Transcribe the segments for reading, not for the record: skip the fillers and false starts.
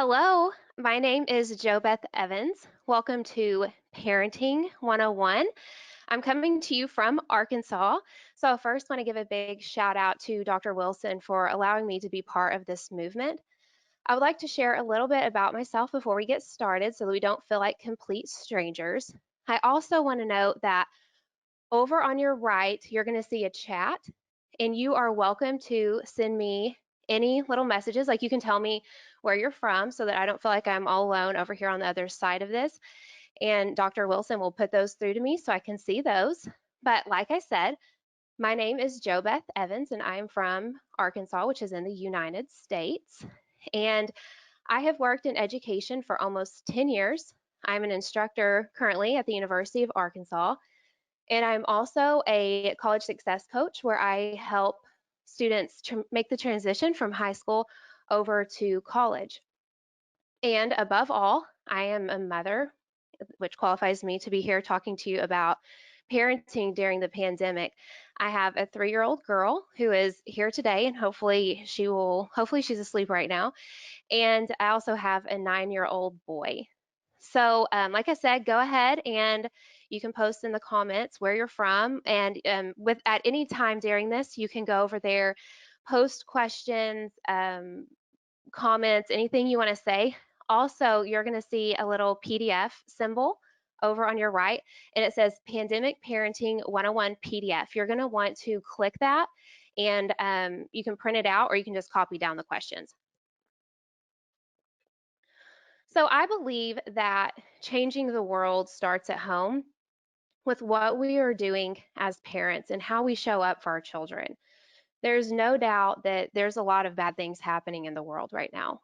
Hello, my name is JoBeth Evans. Welcome to Parenting 101. I'm coming to you from Arkansas. So, first, want to give a big shout out to Dr. Wilson for allowing me to be part of this movement. I would like to share a little bit about myself before we get started so that we don't feel like complete strangers. I also want to note that over on your right, you're going to see a chat, and you are welcome to send me any little messages. Like, you can tell me where you're from so that I don't feel like I'm all alone over here on the other side of this. And Dr. Wilson will put those through to me so I can see those. But like I said, my name is JoBeth Evans, and I'm from Arkansas, which is in the United States. And I have worked in education for almost 10 years. I'm an instructor currently at the University of Arkansas, and I'm also a college success coach where I help students make the transition from high school over to college. And above all, I am a mother, which qualifies me to be here talking to you about parenting during the pandemic. I have a 3-year-old girl who is here today, and hopefully she's asleep right now. And I also have a 9-year-old boy. So, like I said, go ahead and you can post in the comments where you're from. And with at any time during this, you can go over there, post questions, comments, anything you want to say. Also, you're going to see a little PDF symbol over on your right, and it says Pandemic Parenting 101 PDF. You're going to want to click that, and you can print it out or you can just copy down the questions. So I believe that changing the world starts at home with what we are doing as parents and how we show up for our children. There's no doubt that there's a lot of bad things happening in the world right now,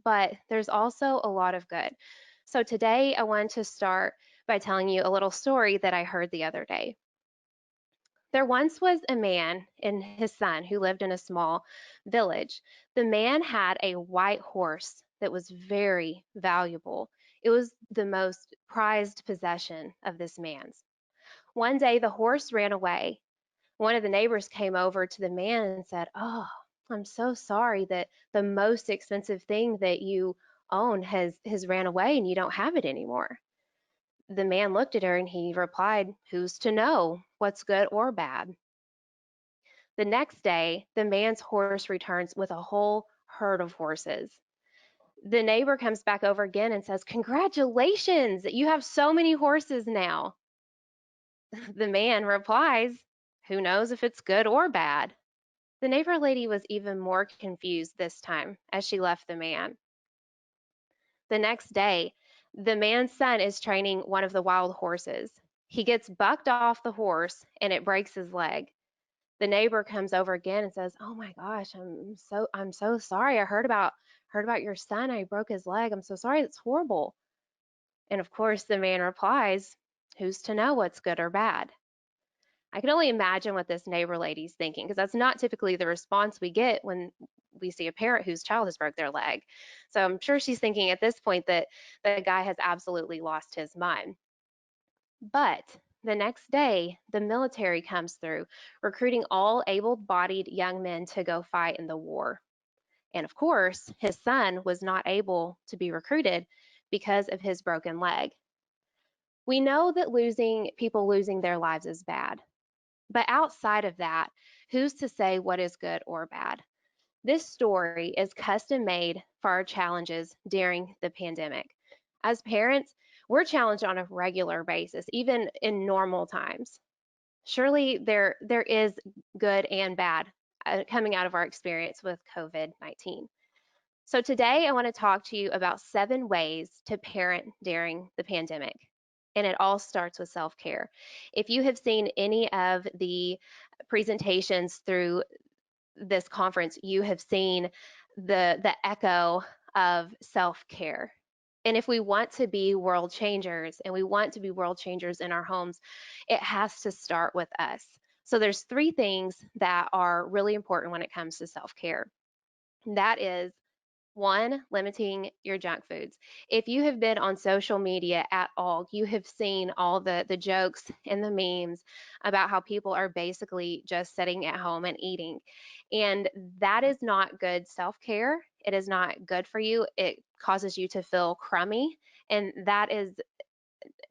but there's also a lot of good. So today I want to start by telling you a little story that I heard the other day. There once was a man and his son who lived in a small village. The man had a white horse that was very valuable. It was the most prized possession of this man's. One day the horse ran away. One of the neighbors came over to the man and said, "Oh, I'm so sorry that the most expensive thing that you own has ran away and you don't have it anymore." The man looked at her and he replied, "Who's to know what's good or bad?" The next day, the man's horse returns with a whole herd of horses. The neighbor comes back over again and says, "Congratulations, you have so many horses now." The man replies, "Who knows if it's good or bad?" The neighbor lady was even more confused this time as she left the man. The next day, the man's son is training one of the wild horses. He gets bucked off the horse and it breaks his leg. The neighbor comes over again and says, "Oh my gosh, I'm so sorry. I heard about your son. I broke his leg. I'm so sorry. It's horrible." And of course, the man replies, "Who's to know what's good or bad?" I can only imagine what this neighbor lady's thinking, because that's not typically the response we get when we see a parent whose child has broke their leg. So I'm sure she's thinking at this point that the guy has absolutely lost his mind. But the next day, the military comes through, recruiting all able-bodied young men to go fight in the war. And of course, his son was not able to be recruited because of his broken leg. We know that people losing their lives is bad. But outside of that, who's to say what is good or bad? This story is custom made for our challenges during the pandemic. As parents, we're challenged on a regular basis, even in normal times. Surely there is good and bad coming out of our experience with COVID-19. So today I want to talk to you about 7 ways to parent during the pandemic. And it all starts with self-care. If you have seen any of the presentations through this conference, you have seen the echo of self-care. And if we want to be world changers and we want to be world changers in our homes, it has to start with us. So there's 3 things that are really important when it comes to self-care. That is, 1, limiting your junk foods. If you have been on social media at all, you have seen all the jokes and the memes about how people are basically just sitting at home and eating. And that is not good self-care. It is not good for you. It causes you to feel crummy, and that is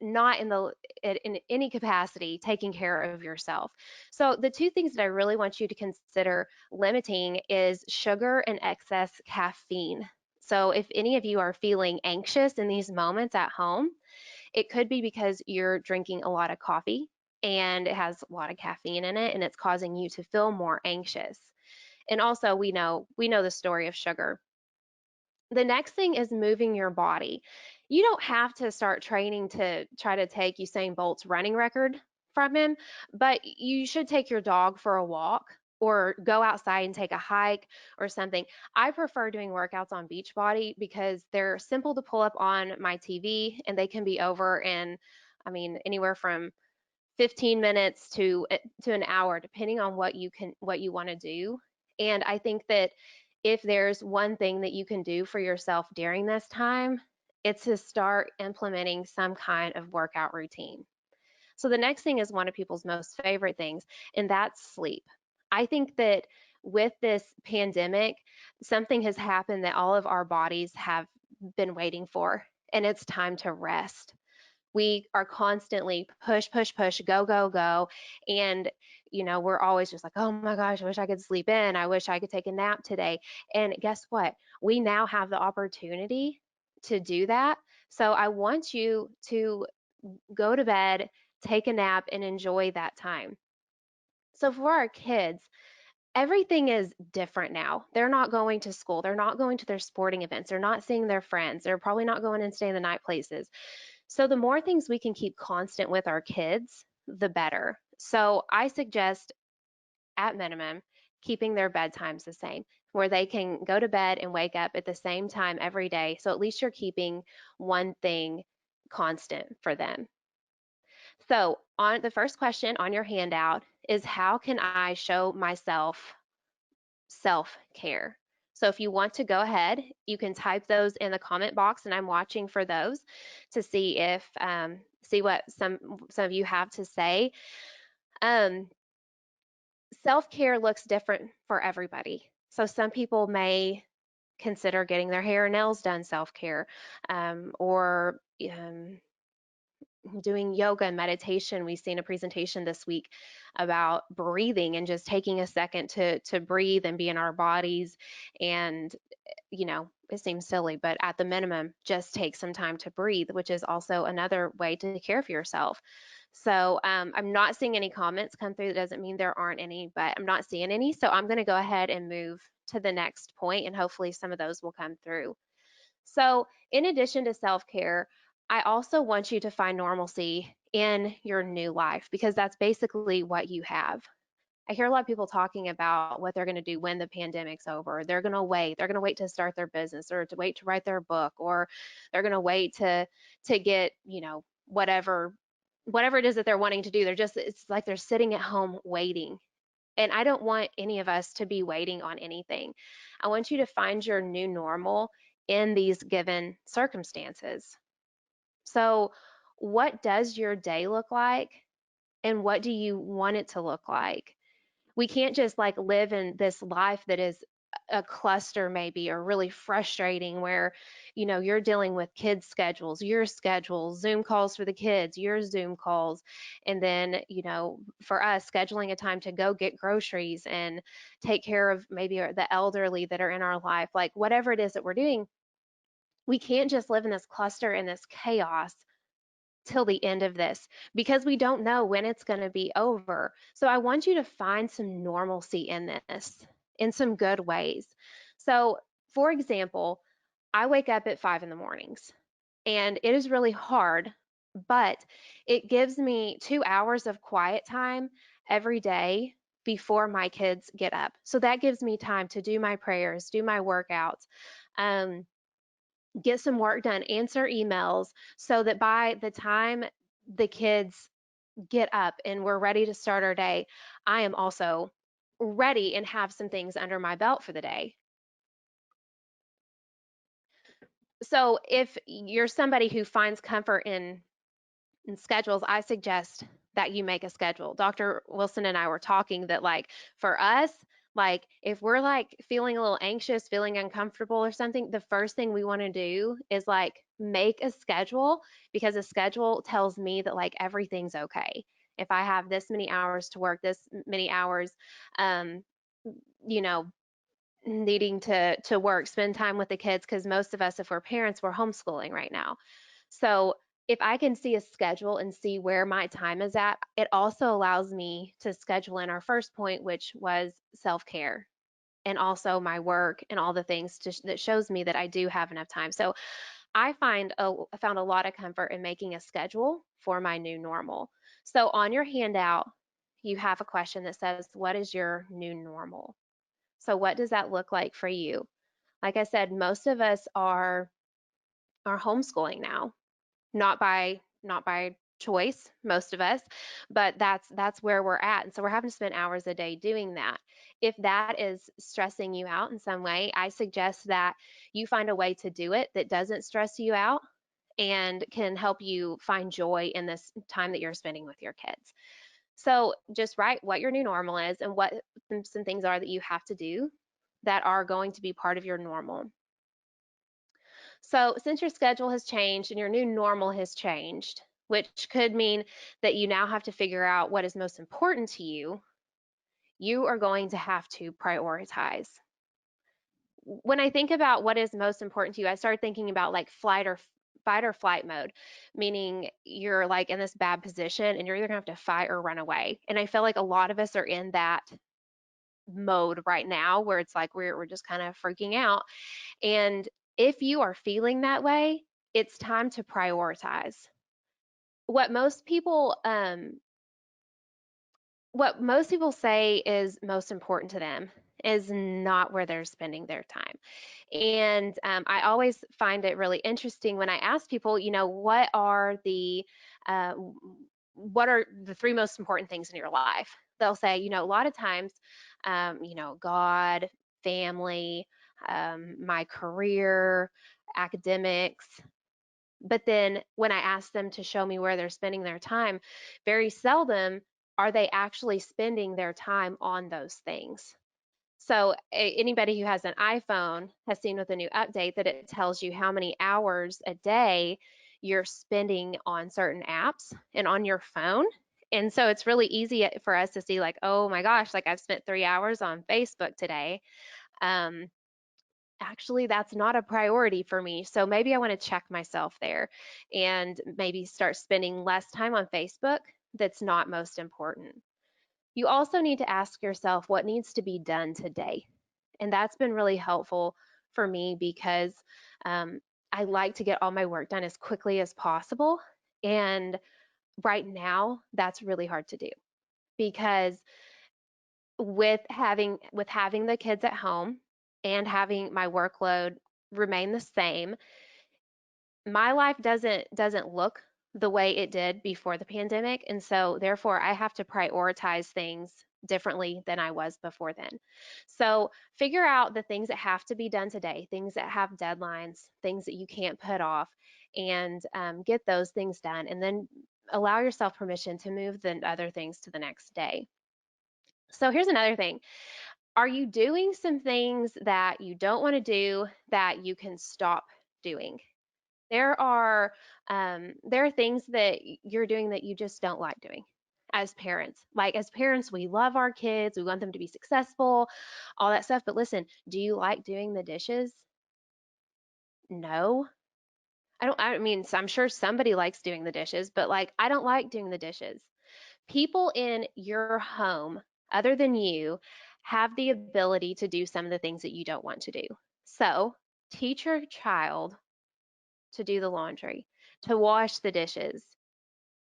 not in any capacity taking care of yourself. So the two things that I really want you to consider limiting is sugar and excess caffeine. So if any of you are feeling anxious in these moments at home, it could be because you're drinking a lot of coffee and it has a lot of caffeine in it and it's causing you to feel more anxious. And also we know the story of sugar. The next thing is moving your body. You don't have to start training to try to take Usain Bolt's running record from him, but you should take your dog for a walk or go outside and take a hike or something. I prefer doing workouts on Beachbody because they're simple to pull up on my TV and they can be over in, I mean, anywhere from 15 minutes to an hour depending on what you want to do. And I think that if there's one thing that you can do for yourself during this time, it's to start implementing some kind of workout routine. So the next thing is one of people's most favorite things, and that's sleep. I think that with this pandemic, something has happened that all of our bodies have been waiting for, and it's time to rest. We are constantly push, push, push, go, go, go. And, we're always just like, oh my gosh, I wish I could sleep in. I wish I could take a nap today. And guess what? We now have the opportunity to do that. So I want you to go to bed, take a nap, and enjoy that time. So for our kids, everything is different now. They're not going to school. They're not going to their sporting events. They're not seeing their friends. They're probably not going and staying the night places. So the more things we can keep constant with our kids, the better. So I suggest, at minimum, keeping their bedtimes the same, where they can go to bed and wake up at the same time every day. So at least you're keeping one thing constant for them. So on the first question on your handout is, how can I show myself self-care? So if you want to go ahead, you can type those in the comment box, and I'm watching for those to see if see what some of you have to say. Um, Self-care looks different for everybody. So some people may consider getting their hair and nails done self-care, or doing yoga and meditation. We've seen a presentation this week about breathing and just taking a second to breathe and be in our bodies. And it seems silly, but at the minimum, just take some time to breathe, which is also another way to care for yourself. So I'm not seeing any comments come through. That doesn't mean there aren't any, but I'm not seeing any. So I'm going to go ahead and move to the next point, and hopefully some of those will come through. So, in addition to self care, I also want you to find normalcy in your new life because that's basically what you have. I hear a lot of people talking about what they're going to do when the pandemic's over. They're going to wait. They're going to wait to start their business or to wait to write their book, or they're going to wait to get, whatever it is that they're wanting to do. It's like they're sitting at home waiting. And I don't want any of us to be waiting on anything. I want you to find your new normal in these given circumstances. So, what does your day look like? And what do you want it to look like? We can't just like live in this life that is a cluster maybe, or really frustrating, where you're dealing with kids schedules, your schedules, Zoom calls for the kids, your Zoom calls, and then for us, scheduling a time to go get groceries and take care of maybe the elderly that are in our life. Like whatever it is that we're doing, we can't just live in this cluster and this chaos till the end of this, because we don't know when it's going to be over. So I want you to find some normalcy in this in some good ways. So, for example, I wake up at 5 in the mornings, and it is really hard, but it gives me 2 hours of quiet time every day before my kids get up. So that gives me time to do my prayers, do my workouts, um, get some work done, answer emails, so that by the time the kids get up and we're ready to start our day, I am also ready and have some things under my belt for the day. So if you're somebody who finds comfort in schedules, I suggest that you make a schedule. Dr. Wilson and I were talking that, like, for us, Like if we're like feeling a little anxious, feeling uncomfortable or something, the first thing we want to do is like make a schedule, because a schedule tells me that like everything's okay. If I have this many hours to work, this many hours, um, you know, needing to work, spend time with the kids, because most of us, if we're parents, we're homeschooling right now. So if I can see a schedule and see where my time is at, it also allows me to schedule in our first point, which was self-care, and also my work and all the things that shows me that I do have enough time. So I found a lot of comfort in making a schedule for my new normal. So on your handout, you have a question that says, "What is your new normal?" So what does that look like for you? Like I said, most of us are homeschooling now, not by choice, most of us, but that's where we're at. And so we're having to spend hours a day doing that. If that is stressing you out in some way, I suggest that you find a way to do it that doesn't stress you out and can help you find joy in this time that you're spending with your kids. So just write what your new normal is and what some things are that you have to do that are going to be part of your normal. So, since your schedule has changed and your new normal has changed, which could mean that you now have to figure out what is most important to you, you are going to have to prioritize. When I think about what is most important to you, I started thinking about like fight or flight mode, meaning you're like in this bad position and you're either gonna have to fight or run away. And I feel like a lot of us are in that mode right now where it's like we're just kind of freaking out. And if you are feeling that way, it's time to prioritize. What most people um what most people say is most important to them is not where they're spending their time. And I always find it really interesting when I ask people, uh, what are the three most important things in your life? They'll say, a lot of times, God, family, my career, academics. But then when I ask them to show me where they're spending their time, very seldom are they actually spending their time on those things. So anybody who has an iPhone has seen with a new update that it tells you how many hours a day you're spending on certain apps and on your phone. And so it's really easy for us to see like, oh my gosh, like I've spent 3 hours on Facebook today. Um, Actually, that's not a priority for me. So maybe I want to check myself there and maybe start spending less time on Facebook that's not most important. You also need to ask yourself what needs to be done today. And that's been really helpful for me because um, I like to get all my work done as quickly as possible. And right now, that's really hard to do because with having the kids at home and having my workload remain the same, my life doesn't look the way it did before the pandemic, and so therefore I have to prioritize things differently than I was before then. So figure out the things that have to be done today, things that have deadlines, things that you can't put off, and get those things done, and then allow yourself permission to move the other things to the next day. So here's another thing. Are you doing some things that you don't want to do that you can stop doing? There are things that you're doing that you just don't like doing as parents. Like as parents, we love our kids, we want them to be successful, all that stuff. But listen, do you like doing the dishes? No. I mean, so I'm sure somebody likes doing the dishes, but like I don't like doing the dishes. People in your home, other than you, have the ability to do some of the things that you don't want to do. So teach your child to do the laundry, to wash the dishes,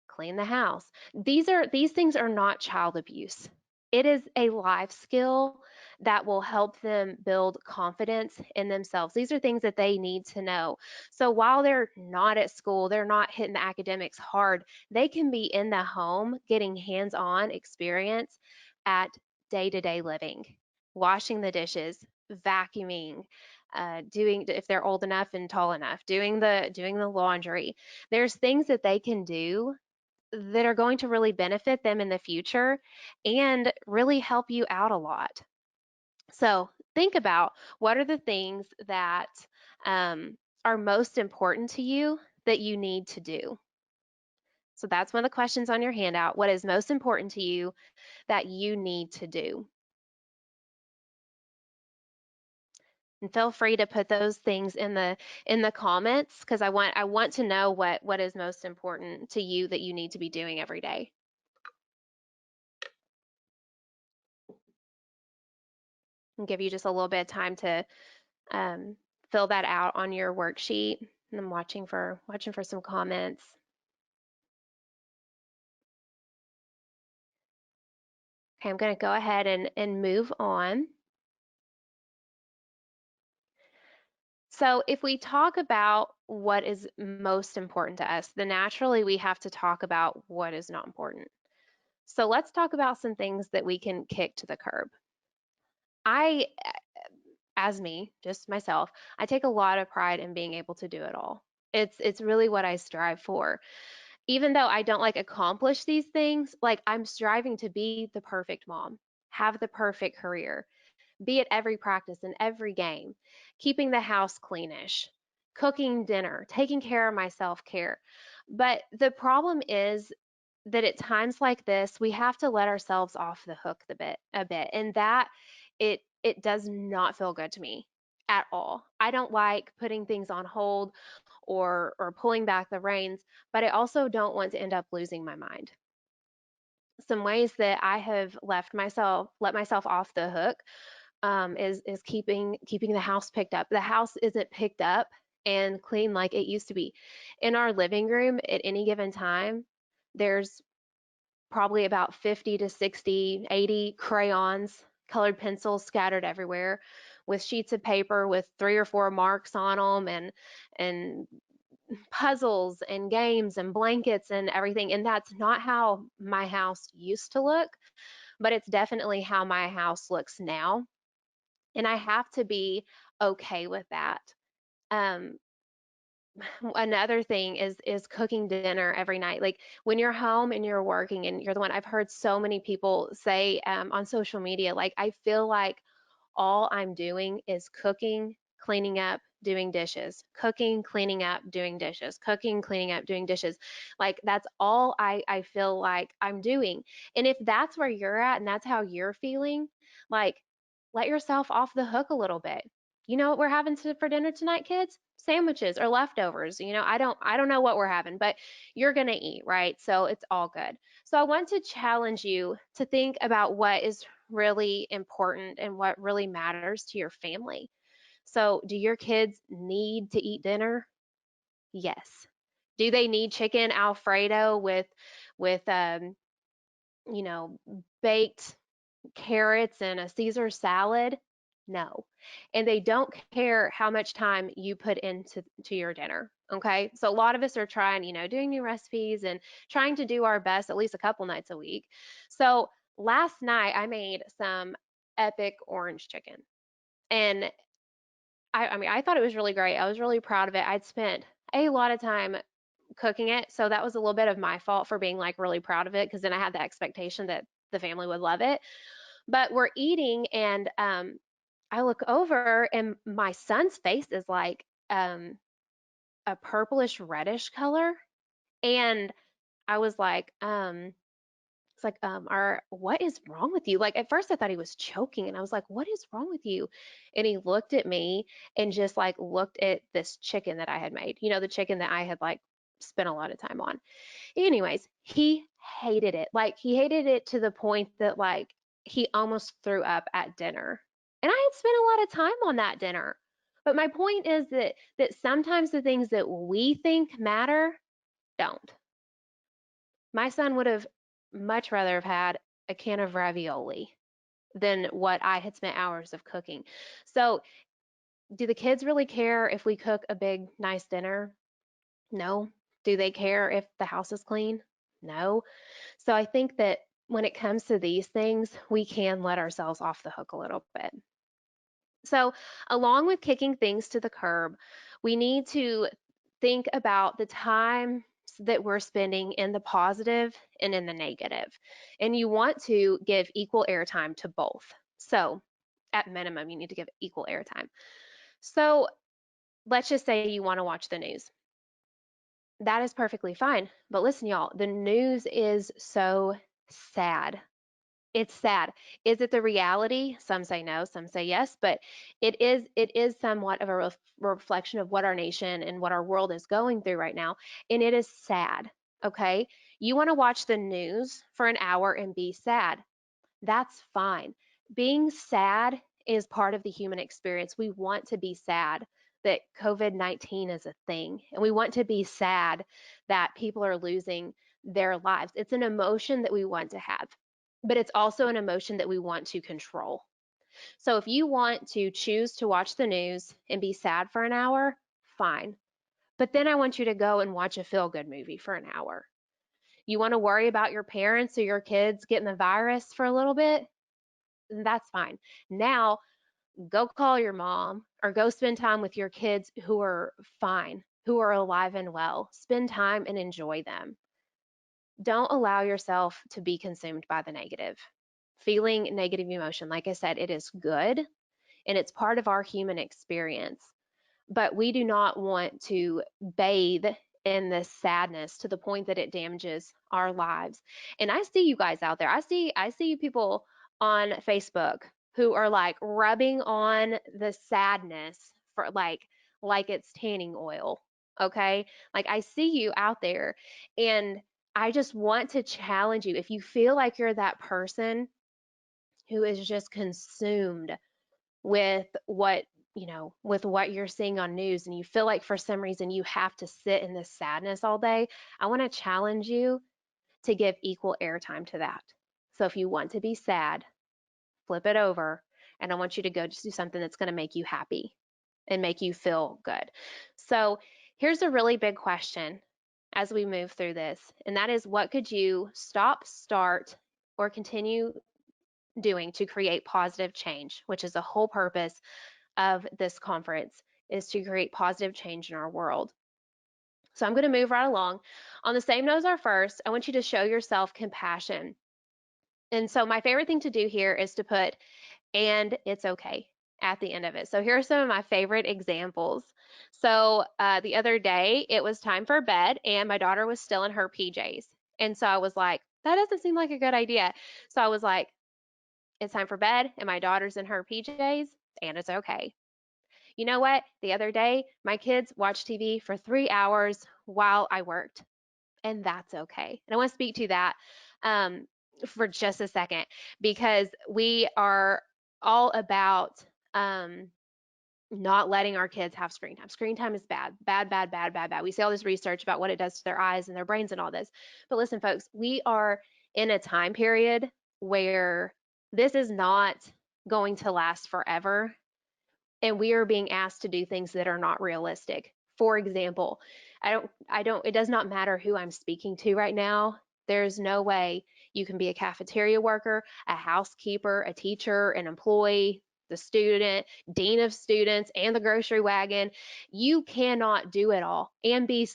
clean the house. These things are not child abuse. It is a life skill that will help them build confidence in themselves. These are things that they need to know. So while they're not at school, they're not hitting the academics hard, they can be in the home getting hands-on experience at day-to-day living, washing the dishes, vacuuming, doing if they're old enough and tall enough, doing the laundry. There's things that they can do that are going to really benefit them in the future and really help you out a lot. So think about what are the things that are most important to you that you need to do. So that's one of the questions on your handout. What is most important to you that you need to do? And feel free to put those things in the comments because I want to know what is most important to you that you need to be doing every day. And give you just a little bit of time to um, fill that out on your worksheet. And I'm watching for some comments. Okay, I'm going to go ahead and move on. So, if we talk about what is most important to us, then naturally we have to talk about what is not important. So, let's talk about some things that we can kick to the curb. I, as me, just myself, I take a lot of pride in being able to do it all. It's really what I strive for. Even though I don't like accomplish these things, like I'm striving to be the perfect mom, have the perfect career, be at every practice and every game, keeping the house cleanish, cooking dinner, taking care of my self care. But the problem is that at times like this, we have to let ourselves off the hook a bit, and that it does not feel good to me at all. I don't like putting things on hold or pulling back the reins, but I also don't want to end up losing my mind. Some ways that I have let myself off the hook is keeping the house picked up. The house isn't picked up and clean like it used to be. In our living room at any given time, there's probably about 50 to 60, 80 crayons, colored pencils scattered everywhere with sheets of paper with 3 or 4 marks on them and puzzles and games and blankets and everything. And that's not how my house used to look, but it's definitely how my house looks now. And I have to be okay with that. Um, Another thing is cooking dinner every night. Like when you're home and you're working and you're the one, I've heard so many people say on social media, like I feel like all I'm doing is cooking, cleaning up, doing dishes, cooking, cleaning up, doing dishes, cooking, cleaning up, doing dishes. Like that's all I feel like I'm doing. And if that's where you're at and that's how you're feeling, like let yourself off the hook a little bit. You know what we're having for dinner tonight, kids? Sandwiches or leftovers. I don't know what we're having, but you're going to eat, right? So it's all good. So I want to challenge you to think about what is really important and what really matters to your family. So, do your kids need to eat dinner? Yes. Do they need chicken Alfredo with you know, baked carrots and a Caesar salad? No. And they don't care how much time you put into your dinner. Okay. So a lot of us are trying, doing new recipes and trying to do our best at least a couple nights a week. So last night I made some epic orange chicken. And I mean, I thought it was really great. I was really proud of it. I'd spent a lot of time cooking it. So that was a little bit of my fault for being like really proud of it because then I had the expectation that the family would love it. But we're eating, and I look over, and my son's face is like a purplish reddish color. And I was like, it's like, what is wrong with you? Like, at first I thought he was choking, and I was like, what is wrong with you? And he looked at me and just like looked at this chicken that I had made, the chicken that I had like spent a lot of time on. Anyways, he hated it. Like he hated it to the point that like he almost threw up at dinner. And I had spent a lot of time on that dinner. But my point is that sometimes the things that we think matter don't. My son would have much rather have had a can of ravioli than what I had spent hours of cooking. So, do the kids really care if we cook a big nice dinner? No. Do they care if the house is clean? No. So I think that when it comes to these things, we can let ourselves off the hook a little bit. So, along with kicking things to the curb, we need to think about the time that we're spending in the positive and in the negative. And you want to give equal airtime to both. So, At minimum, you need to give equal airtime. So let's just say you want to watch the news. That is perfectly fine. But listen, y'all, the news is so sad. It's sad. Is it the reality? Some say no, some say yes, but it is somewhat of a reflection of what our nation and what our world is going through right now, and it is sad. Okay? You want to watch the news for an hour and be sad. That's fine. Being sad is part of the human experience. We want to be sad that COVID-19 is a thing, and we want to be sad that people are losing their lives. It's an emotion that we want to have, but it's also an emotion that we want to control. So if you want to choose to watch the news and be sad for an hour, fine. But then I want you to go and watch a feel good movie for an hour. You want to worry about your parents or your kids getting the virus for a little bit? That's fine. Now, go call your mom or go spend time with your kids who are fine, who are alive and well. Spend time and enjoy them. Don't allow yourself to be consumed by the negative. Feeling negative emotion, like I said, it is good and it's part of our human experience, but we do not want to bathe in this sadness to the point that it damages our lives. And I see you guys out there. I see people on Facebook who are like rubbing on the sadness for like it's tanning oil. Okay? Like I see you out there, and I just want to challenge you. If you feel like you're that person who is just consumed with with what you're seeing on news, and you feel like for some reason you have to sit in this sadness all day, I want to challenge you to give equal airtime to that. So if you want to be sad, flip it over, and I want you to go just do something that's going to make you happy and make you feel good. So here's a really big question as we move through this, and that is, what could you stop, start, or continue doing to create positive change, which is the whole purpose of this conference, is to create positive change in our world. So I'm going to move right along. On the same note as our first, I want you to show yourself compassion. And so my favorite thing to do here is to put "and it's okay" at the end of it. So here are some of my favorite examples. So the other day it was time for bed and my daughter was still in her PJs. And so I was like, that doesn't seem like a good idea. So I was like, it's time for bed and my daughter's in her PJs and it's okay. You know what? The other day, my kids watched TV for 3 hours while I worked, and that's okay. And I want to speak to that um, for just a second, because we are all about not letting our kids have screen time. Screen time is bad, bad, bad, bad, bad, bad. We see all this research about what it does to their eyes and their brains and all this. But listen, folks, we are in a time period where this is not going to last forever, and we are being asked to do things that are not realistic. For example, it does not matter who I'm speaking to right now. There's no way you can be a cafeteria worker, a housekeeper, a teacher, an employee, the student, dean of students, and the grocery wagon. You cannot do it all and be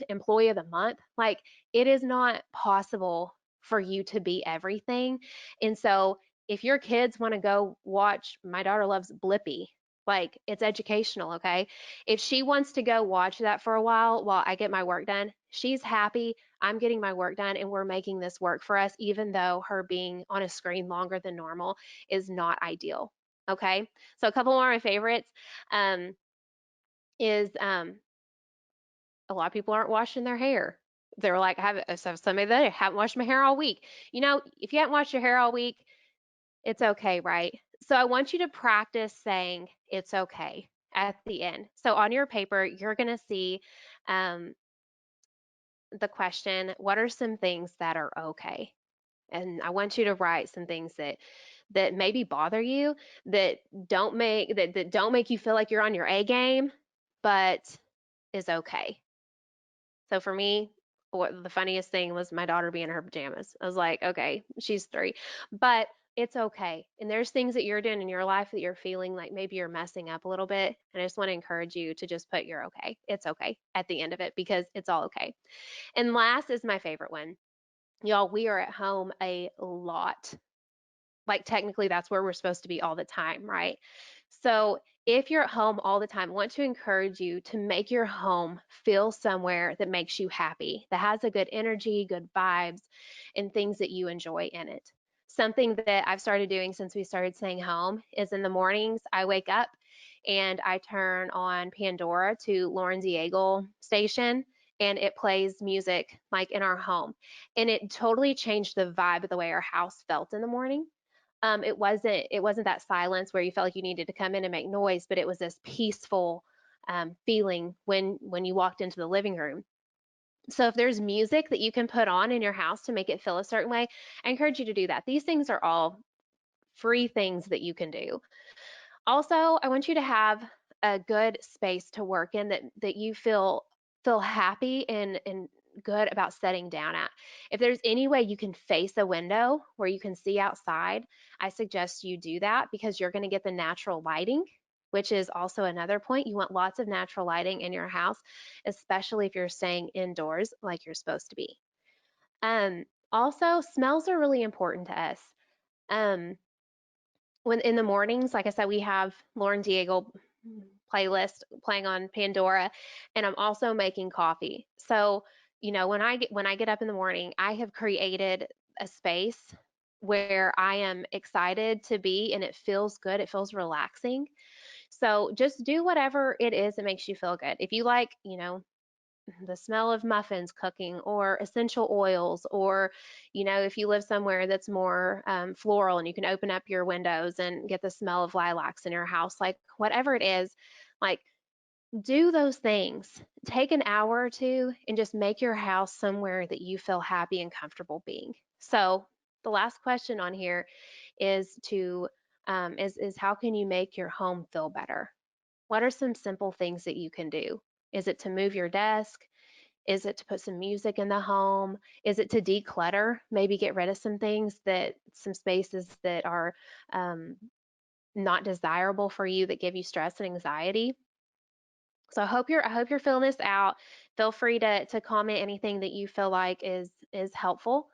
employee of the month. Like, it is not possible for you to be everything. And so if your kids want to go watch, my daughter loves Blippi, like, it's educational, okay? If she wants to go watch that for a while I get my work done, she's happy. I'm getting my work done and we're making this work for us, even though her being on a screen longer than normal is not ideal. Okay? So a couple more of my favorites is a lot of people aren't washing their hair. They're like, I have somebody that haven't washed my hair all week. You know, if you haven't washed your hair all week, it's okay, right? So I want you to practice saying it's okay at the end. So on your paper, you're going to see um, the question, what are some things that are okay? And I want you to write some things that maybe bother you, that don't make you feel like you're on your A game, but is okay. So for me, what the funniest thing was my daughter being in her pajamas. I was like, okay, she's 3, but it's okay. And there's things that you're doing in your life that you're feeling like maybe you're messing up a little bit. And I just want to encourage you to just put "you're okay." It's okay at the end of it, because it's all okay. And last is my favorite one. Y'all, we are at home a lot. like technically that's where we're supposed to be all the time, right? So if you're at home all the time, I want to encourage you to make your home feel somewhere that makes you happy, that has a good energy, good vibes, and things that you enjoy in it. Something that I've started doing since we started staying home is in the mornings, I wake up and I turn on Pandora to Lauren Daigle station, and it plays music like in our home. And it totally changed the vibe of the way our house felt in the morning. It wasn't that silence where you felt like you needed to come in and make noise, but it was this peaceful feeling when you walked into the living room. So if there's music that you can put on in your house to make it feel a certain way, I encourage you to do that. These things are all free things that you can do. Also, I want you to have a good space to work in that you feel happy and good about setting down at. If there's any way you can face a window where you can see outside, I suggest you do that because you're going to get the natural lighting, which is also another point. You want lots of natural lighting in your house, especially if you're staying indoors like you're supposed to be. Also, smells are really important to us. Um, when in the mornings, like I said, we have Lauren Daigle playlist playing on Pandora, and I'm also making coffee. So, when I get up in the morning, I have created a space where I am excited to be and it feels good, it feels relaxing. So just do whatever it is that makes you feel good. If you like, the smell of muffins cooking or essential oils, or if you live somewhere that's more floral and you can open up your windows and get the smell of lilacs in your house, like whatever it is, like do those things. Take an hour or two and just make your house somewhere that you feel happy and comfortable being. So the last question on here is to is how can you make your home feel better? What are some simple things that you can do? Is it to move your desk? Is it to put some music in the home? Is it to declutter? Maybe get rid of some spaces that are um, not desirable for you, that give you stress and anxiety. So I hope you're filling this out. Feel free to comment anything that you feel like is helpful.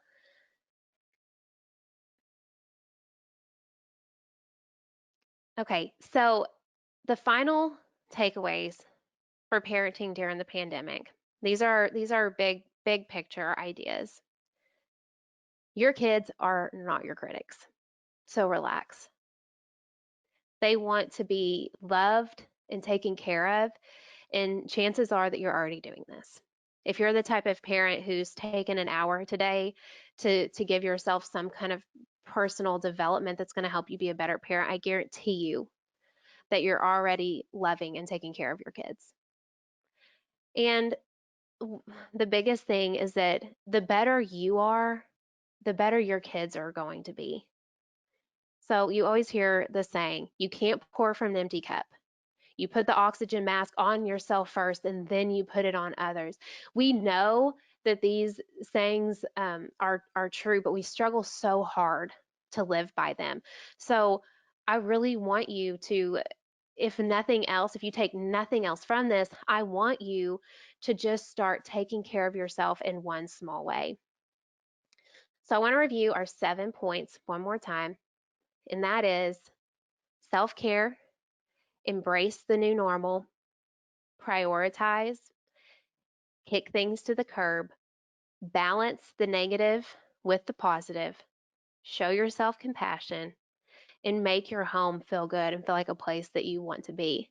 Okay, so the final takeaways for parenting during the pandemic. These are big picture ideas. Your kids are not your critics, so relax. They want to be loved and taken care of, and chances are that you're already doing this. If you're the type of parent who's taken an hour today to give yourself some kind of personal development that's going to help you be a better parent, I guarantee you that you're already loving and taking care of your kids. And the biggest thing is that the better you are, the better your kids are going to be. So you always hear the saying, you can't pour from an empty cup. You put the oxygen mask on yourself first and then you put it on others. We know that these sayings are true, but we struggle so hard to live by them. So I really want you to, if nothing else, if you take nothing else from this, I want you to just start taking care of yourself in one small way. So I want to review our 7 points one more time, and that is self care, embrace the new normal, prioritize, kick things to the curb, balance the negative with the positive, show yourself compassion, and make your home feel good and feel like a place that you want to be.